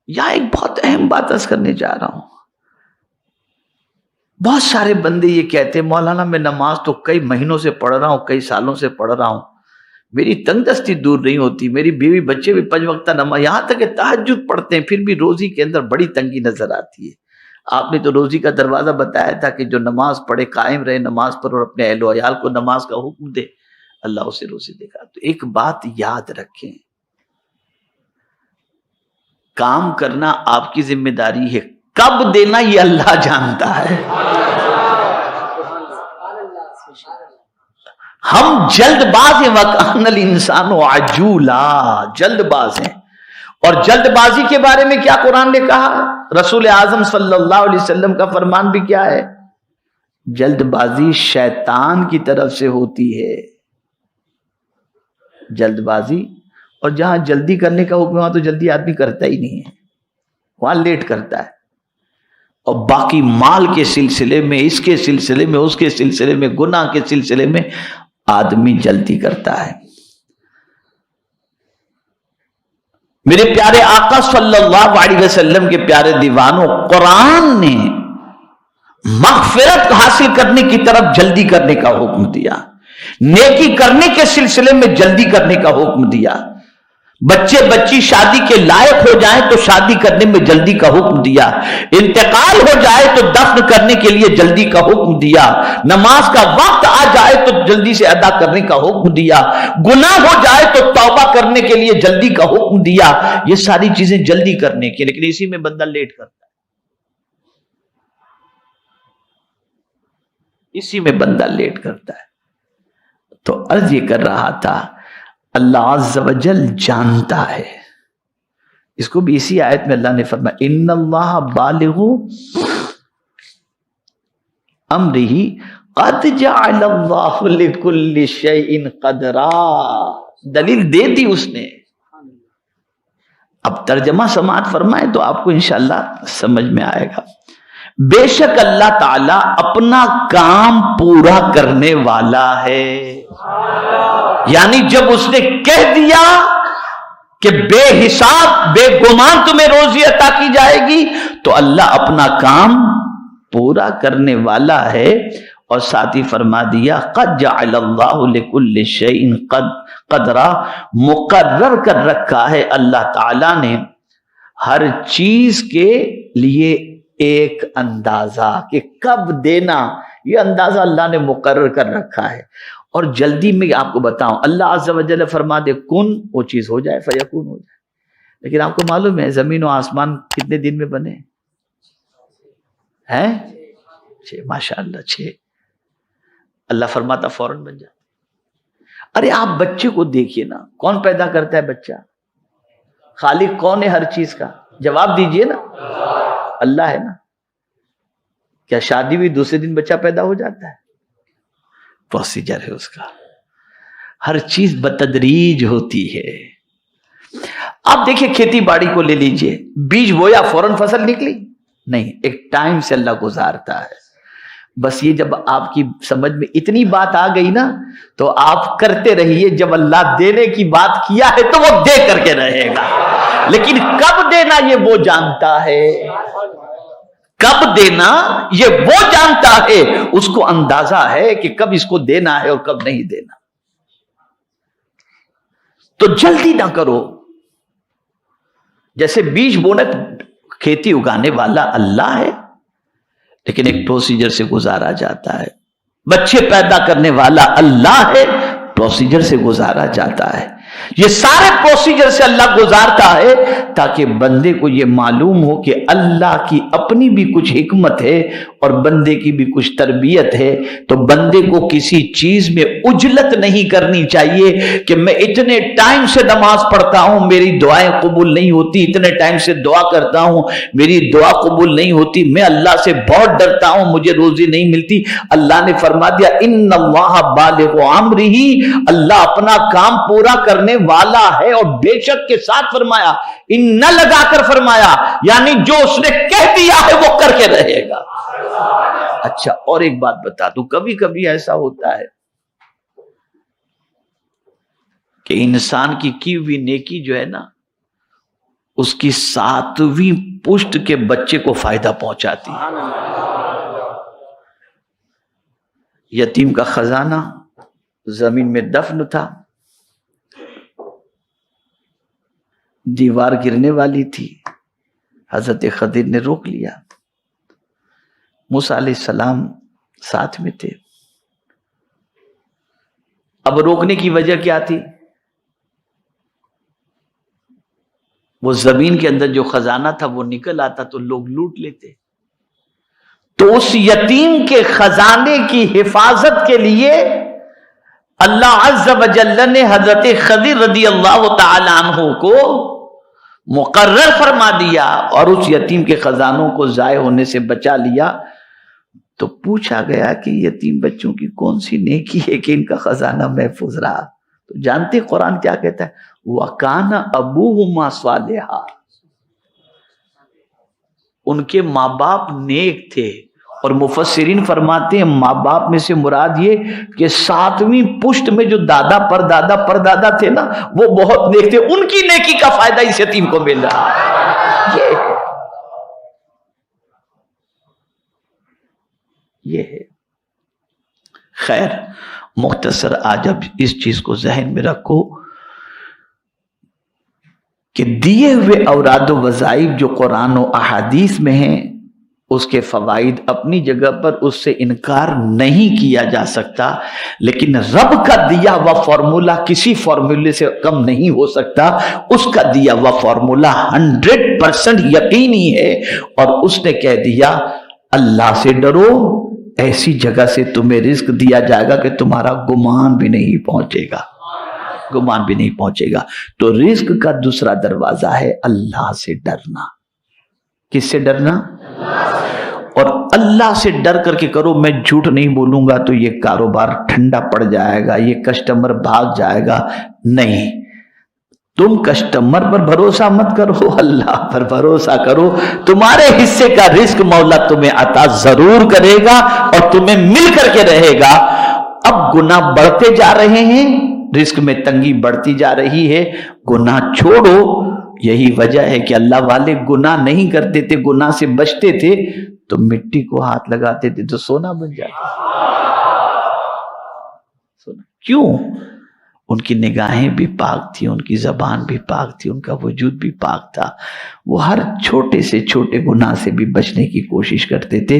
یہاں ایک بہت اہم بات عرض کرنے جا رہا ہوں. بہت سارے بندے یہ کہتے ہیں مولانا میں نماز تو کئی مہینوں سے پڑھ رہا ہوں، کئی سالوں سے پڑھ رہا ہوں، میری تنگ دستی دور نہیں ہوتی، میری بیوی بچے بھی 5 وقتہ نماز، یہاں تک کہ تہجد پڑھتے ہیں، پھر بھی روزی کے اندر بڑی تنگی نظر آتی ہے. آپ نے تو روزی کا دروازہ بتایا تھا کہ جو نماز پڑھے قائم رہے نماز پر اور اپنے اہل و عیال کو نماز کا حکم دے، اللہ اسے روزی دے گا. تو ایک بات یاد رکھیں، کام کرنا آپ کی ذمہ داری ہے، کب دینا یہ اللہ جانتا ہے. ہم جلد باز ہیں، وَكَانَ الْإِنسَانُ عَجُولًا، جلد باز ہیں. اور جلد بازی کے بارے میں کیا قرآن نے کہا؟ رسول اعظم صلی اللہ علیہ وسلم کا فرمان بھی کیا ہے؟ جلد بازی شیطان کی طرف سے ہوتی ہے. جلد بازی، اور جہاں جلدی کرنے کا حکم ہے وہاں تو جلدی آدمی کرتا ہی نہیں ہے، وہاں لیٹ کرتا ہے. اور باقی مال کے سلسلے میں، اس کے سلسلے میں، اس کے سلسلے میں، گناہ کے سلسلے میں آدمی جلدی کرتا ہے. میرے پیارے آقا صلی اللہ علیہ وسلم کے پیارے دیوانوں، قرآن نے مغفرت حاصل کرنے کی طرف جلدی کرنے کا حکم دیا، نیکی کرنے کے سلسلے میں جلدی کرنے کا حکم دیا. بچے بچی شادی کے لائق ہو جائیں تو شادی کرنے میں جلدی کا حکم دیا، انتقال ہو جائے تو دفن کرنے کے لیے جلدی کا حکم دیا، نماز کا وقت آ جائے تو جلدی سے ادا کرنے کا حکم دیا، گناہ ہو جائے تو توبہ کرنے کے لیے جلدی کا حکم دیا. یہ ساری چیزیں جلدی کرنے کی، لیکن اسی میں بندہ لیٹ کرتا ہے، اسی میں بندہ لیٹ کرتا ہے. تو عرض یہ کر رہا تھا، اللہ عز و جل جانتا ہے. اس کو بھی اسی آیت میں اللہ نے فرمایا ان اللہ بالغ امرہ قد جعل اللہ لکل شیء قدرا. دلیل دے دی اس نے. اب ترجمہ سماعت فرمائے تو آپ کو انشاءاللہ سمجھ میں آئے گا. بے شک اللہ تعالیٰ اپنا کام پورا کرنے والا ہے. یعنی جب اس نے کہہ دیا کہ بے حساب بے گمان تمہیں روزی عطا کی جائے گی تو اللہ اپنا کام پورا کرنے والا ہے. اور ساتھ ہی فرما دیا قد جعل اللہ لکل شیء قدرا، مقرر کر رکھا ہے اللہ تعالیٰ نے ہر چیز کے لیے ایک اندازہ کہ کب دینا، یہ اندازہ اللہ نے مقرر کر رکھا ہے. اور جلدی میں آپ کو بتاؤں، اللہ عز و جل فرما دے کن، وہ چیز ہو جائے، فیکون ہو جائے. لیکن آپ کو معلوم ہے زمین و آسمان کتنے دن میں بنے ہیں؟ 6. ماشاءاللہ 6. اللہ فرماتا فوراً بن جاتا. ارے آپ بچے کو دیکھیے نا، کون پیدا کرتا ہے بچہ؟ خالق کون ہے ہر چیز کا؟ جواب دیجئے نا، اللہ ہے نا. کیا شادی بھی دوسرے دن بچہ پیدا ہو جاتا ہے؟ پروسیجر ہے اس کا، ہر چیز بتدریج ہوتی ہے. آپ دیکھیں کھیتی باڑی کو لے لیجئے، بیج بویا فوراً فصل نکلی؟ نہیں، ایک ٹائم سے اللہ گزارتا ہے. بس یہ جب آپ کی سمجھ میں اتنی بات آ گئی نا تو آپ کرتے رہیے. جب اللہ دینے کی بات کیا ہے تو وہ دے کر کے رہے گا، لیکن کب دینا یہ وہ جانتا ہے. کب دینا یہ وہ جانتا ہے، اس کو اندازہ ہے کہ کب اس کو دینا ہے اور کب نہیں دینا. تو جلدی نہ کرو. جیسے بیج بونا، کھیتی اگانے والا اللہ ہے لیکن ایک پروسیجر سے گزارا جاتا ہے. بچے پیدا کرنے والا اللہ ہے، پروسیجر سے گزارا جاتا ہے. یہ سارے پروسیجر سے اللہ گزارتا ہے تاکہ بندے کو یہ معلوم ہو کہ اللہ کی اپنی بھی کچھ حکمت ہے اور بندے کی بھی کچھ تربیت ہے. تو بندے کو کسی چیز میں عجلت نہیں کرنی چاہیے کہ میں اتنے ٹائم سے نماز پڑھتا ہوں میری دعائیں قبول نہیں ہوتی، اتنے ٹائم سے دعا کرتا ہوں میری دعا قبول نہیں ہوتی، میں اللہ سے بہت ڈرتا ہوں مجھے روزی نہیں ملتی. اللہ نے فرما دیا ان اللہ بالغ امرہ، اللہ اپنا کام پورا کرنے والا ہے. اور بے شک کے ساتھ فرمایا ان نہ لگا کر فرمایا، یعنی جو اس نے کہہ دیا ہے وہ کر کے رہے گا. اچھا اور ایک بات بتا دوں، کبھی کبھی ایسا ہوتا ہے کہ انسان کی ہوئی نیکی جو ہے نا اس کی 7ویں پشت کے بچے کو فائدہ پہنچاتی. یتیم کا خزانہ زمین میں دفن تھا، دیوار گرنے والی تھی، حضرت خضر نے روک لیا. موسیٰ علیہ السلام ساتھ میں تھے. اب روکنے کی وجہ کیا تھی؟ وہ زمین کے اندر جو خزانہ تھا وہ نکل آتا تو لوگ لوٹ لیتے. تو اس یتیم کے خزانے کی حفاظت کے لیے اللہ عز و جل نے حضرت خضر رضی اللہ تعالی عنہ کو مقرر فرما دیا اور اس یتیم کے خزانوں کو ضائع ہونے سے بچا لیا. تو پوچھا گیا کہ یتیم بچوں کی کون سی نیکی ہے کہ ان کا خزانہ محفوظ رہا؟ تو جانتے قرآن کیا کہتا ہے؟ وَكَانَ أَبُوهُمَا صَالِحًا، ان کے ماں باپ نیک تھے. اور مفسرین فرماتے ہیں ماں باپ میں سے مراد یہ کہ 7ویں پشت میں جو دادا پردادا تھے نا وہ بہت نیک تھے، ان کی نیکی کا فائدہ اس یتیم کو مل رہا یہ ہے. خیر مختصر آج اب اس چیز کو ذہن میں رکھو کہ دیے ہوئے اوراد و وظائف جو قرآن و احادیث میں ہیں اس کے فوائد اپنی جگہ پر، اس سے انکار نہیں کیا جا سکتا، لیکن رب کا دیا ہوا فارمولہ کسی فارمولے سے کم نہیں ہو سکتا. اس کا دیا ہوا فارمولہ 100% یقینی ہے اور اس نے کہہ دیا اللہ سے ڈرو، ایسی جگہ سے تمہیں رزق دیا جائے گا کہ تمہارا گمان بھی نہیں پہنچے گا. تو رزق کا دوسرا دروازہ ہے اللہ سے ڈرنا. کس سے ڈرنا؟ اور اللہ سے ڈر کر کے کرو. میں جھوٹ نہیں بولوں گا تو یہ کاروبار ٹھنڈا پڑ جائے گا، یہ کسٹمر بھاگ جائے گا. نہیں، تم کسٹمر پر بھروسہ مت کرو، اللہ پر بھروسہ کرو. تمہارے حصے کا رزق مولا تمہیں عطا ضرور کرے گا اور تمہیں مل کر کے رہے گا. اب گناہ بڑھتے جا رہے ہیں، رزق میں تنگی بڑھتی جا رہی ہے، گناہ چھوڑو. یہی وجہ ہے کہ اللہ والے گناہ نہیں کرتے تھے، گناہ سے بچتے تھے تو مٹی کو ہاتھ لگاتے تھے تو سونا بن جاتا. کیوں؟ ان کی نگاہیں بھی پاک تھی، ان کی زبان بھی پاک تھی، ان کا وجود بھی پاک تھا. وہ ہر چھوٹے سے چھوٹے گناہ سے بھی بچنے کی کوشش کرتے تھے.